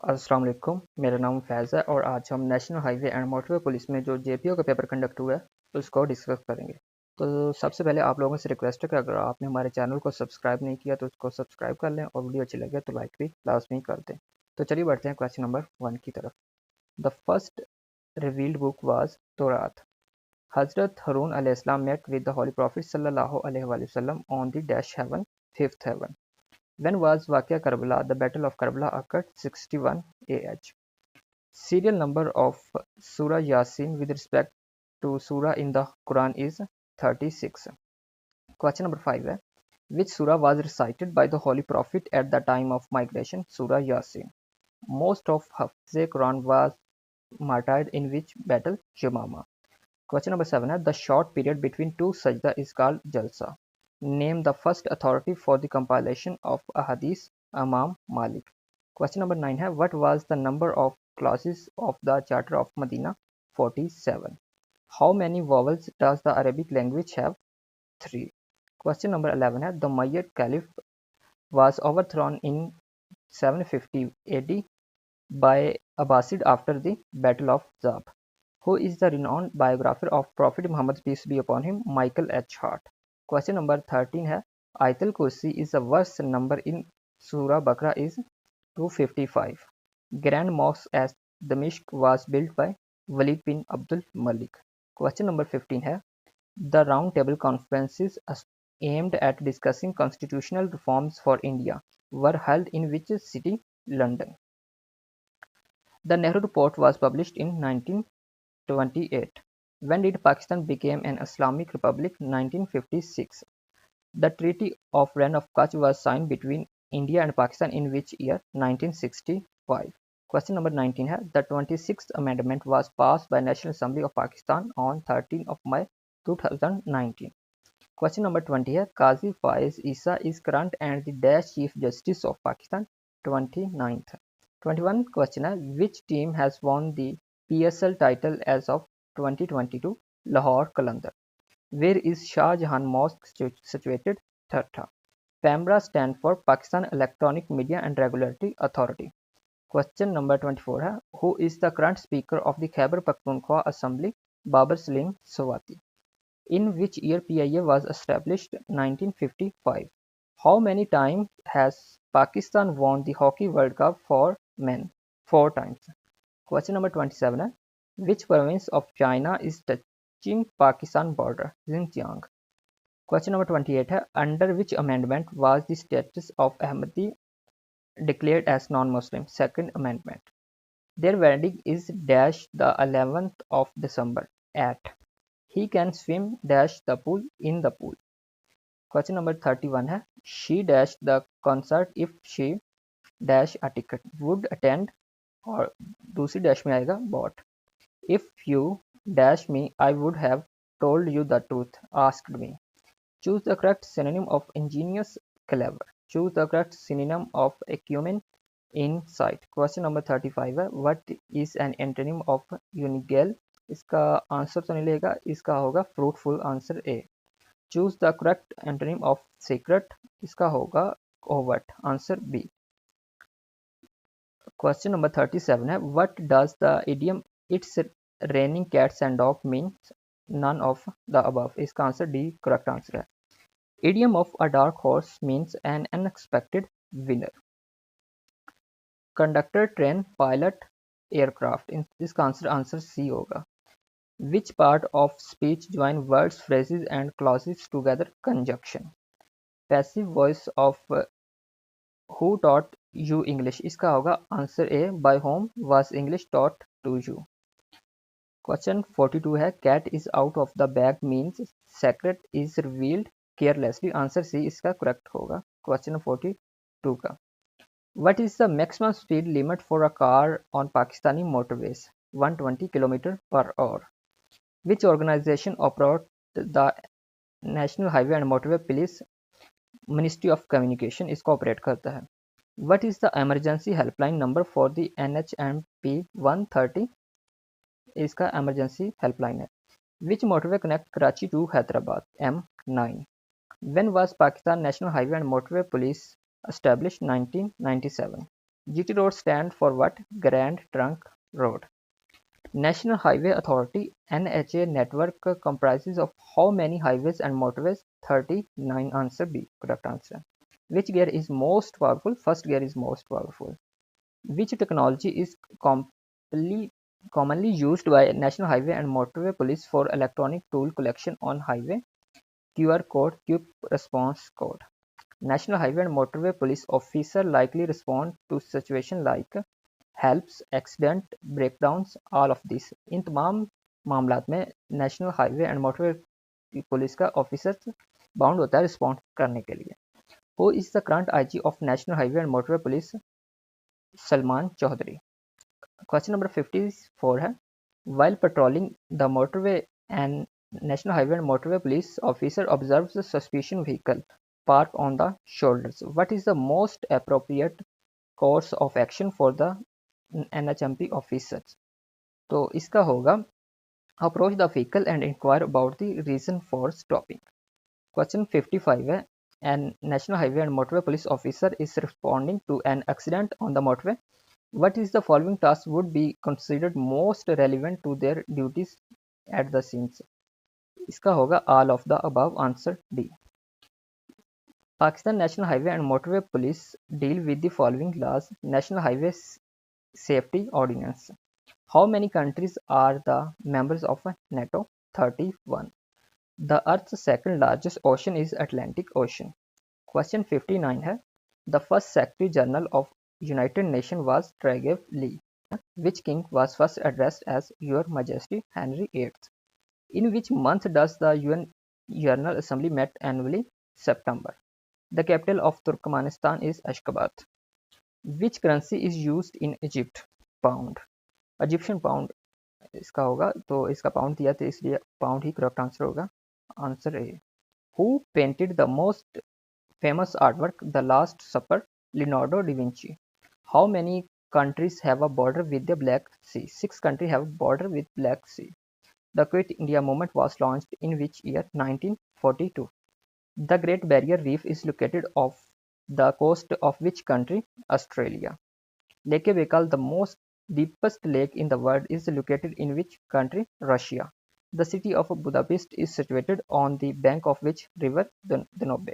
अस्सलाम वालेकुम, मेरा नाम फैज़ है और आज हम national highway and motorway police में जो जेपीओ का पेपर कंडक्ट हुआ है उसको डिस्कस करेंगे। तो सबसे पहले आप लोगों से रिक्वेस्ट है कि अगर आपने हमारे चैनल को सब्सक्राइब नहीं किया तो उसको सब्सक्राइब कर लें और वीडियो अच्छी लगे तो लाइक भी लाजमी कर दें। तो चलिए बढ़ते हैं क्वेश्चन नंबर 1 की तरफ। The first revealed book was तौरात। हजरत हरून अलैहिस्सलाम met with the Holy Prophet sallallahu alaihi wasallam on the dash heaven, fifth heaven. When was Waqia Karbala? The Battle of Karbala occurred 61 AH. Serial number of Surah Yasin with respect to Surah in the Quran is 36. Question number 5 है, which Surah was recited by the Holy Prophet at the time of migration? Surah Yasin. Most of Hafze Quran was martyred in which battle? Yamama. Question number 7 है, the short period between two sajda is called Jalsa. Name the first authority for the compilation of Ahadith. Imam Malik. Question number 9 है, what was the number of clauses of the Charter of Medina? 47. How many vowels does the Arabic language have? 3. Question number 11 है, the Umayyad Caliph was overthrown in 750 AD by Abbasid after the Battle of Zab. Who is the renowned biographer of Prophet Muhammad, peace be upon him? Michael H. Hart. Question number 13 है, Ayatul Kursi is the verse number in Surah Baqarah is 255. Grand Mosque at Damishq was built by Walid bin Abdul Malik. Question number 15 है, the Round Table Conferences aimed at discussing constitutional reforms for India were held in which city? London. The Nehru Report was published in 1928. When did Pakistan become an Islamic Republic? 1956. The Treaty of Rann of Kutch was signed between India and Pakistan in which year? 1965. Question number 19 है, the 26th Amendment was passed by National Assembly of Pakistan on 13 of May 2019. Question number 20 है, Qazi Faiz Issa is current and the Dash Chief Justice of Pakistan. 29th. 21 question है, which team has won the PSL title as of 2022? Lahore Qalandar. Where is Shah Jahan Mosque situated? Thatta. PEMRA stand for Pakistan Electronic Media and Regulatory Authority. Question number 24 है, who is the current speaker of the Khyber Pakhtunkhwa Assembly? Babar Salim Swati. In which year PIA was established? 1955. How many times has Pakistan won the Hockey World Cup for men? 4 times. Question number 27 है, which province of China is touching Pakistan border? Xinjiang. Question number 28 है, under which amendment was the status of Ahmadi declared as non-Muslim? Second amendment. Their wedding is dash the 11th of December at. He can swim dash the pool in the pool. Question number 31 है, she dash the concert if she dash a ticket would attend, और दूसरी dash में आएगा bought. If you dash me I would have told you the truth, asked me. Choose the correct synonym of ingenious, clever. Choose the correct synonym of acumen, insight. Question number 35 है, what is an antonym of unigel? इसका answer तो नहीं लेगा, इसका होगा fruitful. Answer A. Choose the correct antonym of secret. इसका होगा overt. Answer B. Question number 37 है, what does the idiom it's raining cats and dogs mean? None of the above. इसका आंसर डी correct आंसर है. Idiom of a dark horse means an unexpected winner. Conductor, train, pilot, aircraft. इसका answer C होगा. Which part of speech join words, phrases and clauses together? Conjunction. Passive voice of who taught you English? इसका होगा answer A. By whom was English taught to you? Question 42 है, cat is out of the bag means secret is revealed carelessly. Answer C इसका correct होगा. Question 42 का, what is the maximum speed limit for a car on Pakistani motorways? 120 km/h. Which organization operates the National Highway and Motorway Police? Ministry of Communication इसको operate करता है. What is the emergency helpline number for the NHMP 130? इसका emergency helpline है. Which motorway connect Karachi to Hyderabad? M9. When was Pakistan National Highway and Motorway Police established? 1997. GT road stand for what? Grand Trunk Road. National Highway Authority (NHA) network comprises of how many highways and motorways? 39. Answer B. Correct answer. Which gear is most powerful? First gear is most powerful. Which technology is commonly used by National Highway and Motorway Police for electronic toll collection on highway? QR code, quick response code. National Highway and Motorway Police officer likely respond to situation like helps, accident, breakdowns, all of this. इन तमाम मामलात में national highway and motorway police का officer bound होता है respond करने के लिए। Who is the current IG of national highway and motorway police? Salman Chaudhry. Question number 54 है, while patrolling the motorway and national highway and motorway police officer observes the suspicious vehicle parked on the shoulders. What is the most appropriate course of action for the NHMP officers? तो इसका होगा approach the vehicle and inquire about the reason for stopping. Question 55 है, an national highway and motorway police officer is responding to an accident on the motorway. What is the following task would be considered most relevant to their duties at the scenes? इसका होगा all of the above. Answer D. Pakistan National Highway and Motorway Police deal with the following laws. National Highway Safety Ordinance. How many countries are the members of NATO? 31. The Earth's second largest ocean is Atlantic Ocean. Question 59 है, the first Secretary General of United Nations was Trygve Lie. Which king was first addressed as Your Majesty Henry VIII? In which month does the UN General Assembly met annually? September. The capital of Turkmenistan is Ashgabat. Which currency is used in Egypt? Pound. Egyptian pound इसका होगा, तो इसका pound दिया तो इसलिए pound ही correct answer होगा। Answer A. Who painted the most famous artwork The Last Supper? Leonardo da Vinci. How many countries have a border with the Black Sea? 6 countries have a border with Black Sea. The Quit India movement was launched in which year? 1942. The Great Barrier Reef is located off the coast of which country? Australia. Lake Baikal, the most deepest lake in the world, is located in which country? Russia. The city of Budapest is situated on the bank of which river? Danube.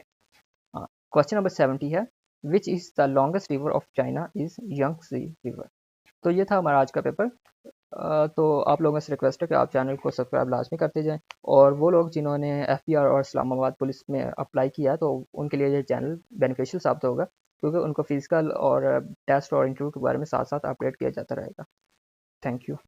Question number 70 है, which is the longest river of China? is Yangtze River. तो ये था हमारा आज का paper. तो आप लोगों से रिक्वेस्ट है कि आप चैनल को सब्सक्राइब लाजमी करते जाएं, और वो लोग जिन्होंने FPR और इस्लामाबाद पुलिस में अप्लाई किया तो उनके लिए ये चैनल बेनिफिशियल साबित होगा, क्योंकि उनको फिजिकल और टेस्ट और इंटरव्यू के बारे में साथ साथ अपडेट किया जाता रहेगा। Thank you.